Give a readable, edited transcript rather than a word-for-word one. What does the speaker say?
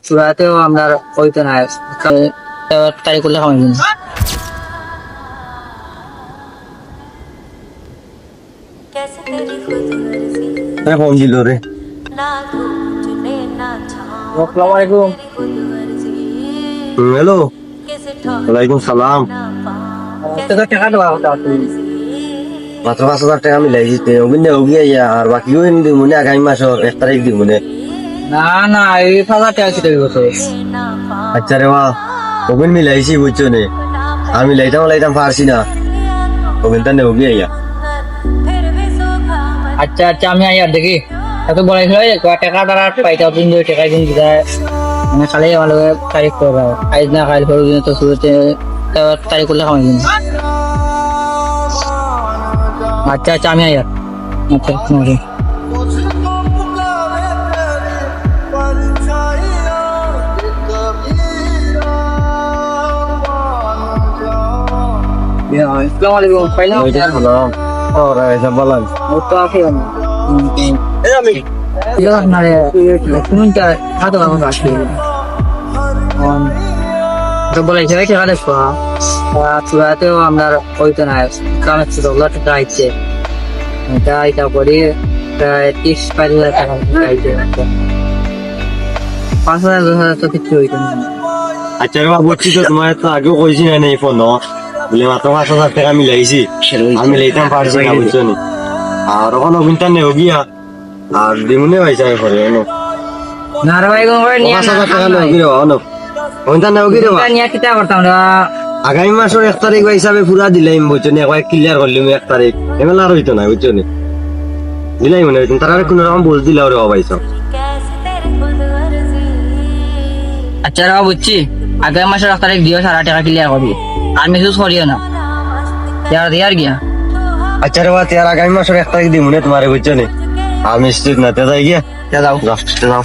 চূড়াতেও আমরা হইতো না, তাই করলে খাওয়াই না। ফোন দিল রে। আসসালামু আলাইকুম। হ্যালো, ওয়ালাইকুম সালাম। টাকা দেওয়া হতো মাত্র 5,000 টাকা মিলাই দিতে অভিনয় হোগিয়া ইয়া আর বাকিও দিব মনে আগামী মাসের 1 তারিখ দিব মনে। না না, এই 5,000 টাকা ছিল বছর। আচ্ছা রে বা অভিন মিলাইছি বুঝছো নে, আমি লাইতাম পারছি না, অভিন তার হোগিয়া ইয়া। আচ্ছা আচ্ছা, আমি আইয়ার দেখি এত বড় হয়ে টাকা তারা পাইতাও 3 টাকা দিন দিতে মানে খালি আমার তারিখ করবে আজ না কাল পরের দিন তো শুরুতে তারিখ করলে খাওয়াই দিন। আচ্ছা আচ্ছা, আমি আইয়ার। আচ্ছা ওকে। আসসালামু আলাইকুম। পাইলাম সালাম। ও রাইসা বলান। ও তো আছে এই আমি আপনার শুনুন হাতে আমার আসবে তো বলেছে ওই টাকা দেখো চূড়াতেও আমরা হইতো না, গ্রামের ছোট টাকা আইছে, এটা করি প্রায় 30-35 হাজার টাকা আইছে। 5,000 10,000 তো কিছু হইতো না। আচ্ছা রে বা বলছি তো তোমার তো আগেও কইছি না এই ফোন বলে মাত্র 5,000 টাকা মিলাইছি, আমি লাইতাম পারছি না বুঝছো নি। আর ওখানে অভিনটা নে হোগিয়া আর দিমুনে পয়সা করে এনো না রে ভাই, গো নিয়ে 5,000 টাকা নে হোগি রে অনো অভিনটা নে হোগি রে বা নিয়ে কিটা করতাম না। আগামী মাসের 1 তারিখ হিসাবে পুরা দিলাম বুঝছো নি, একবার ক্লিয়ার করলাম 1 তারিখ এমন আর হইতো না বুঝছো নি, দিলাই মনে হইতো তারা কোনো রকম বুঝ দিলাও রে ভাইসা। আচ্ছা রে বুঝছি, আগামী মাসের 1 তারিখ দিও 1,000 টাকা ক্লিয়ার করবি আর মেসেজ করিও না, দেয়ার গিয়া। আচ্ছা রে বা আগামী মাসের 1 তারিখ দিমুনে তোমারে বুঝছো নি, আমি নিশ্চিত না তে যাই গিয়া যাও যাও।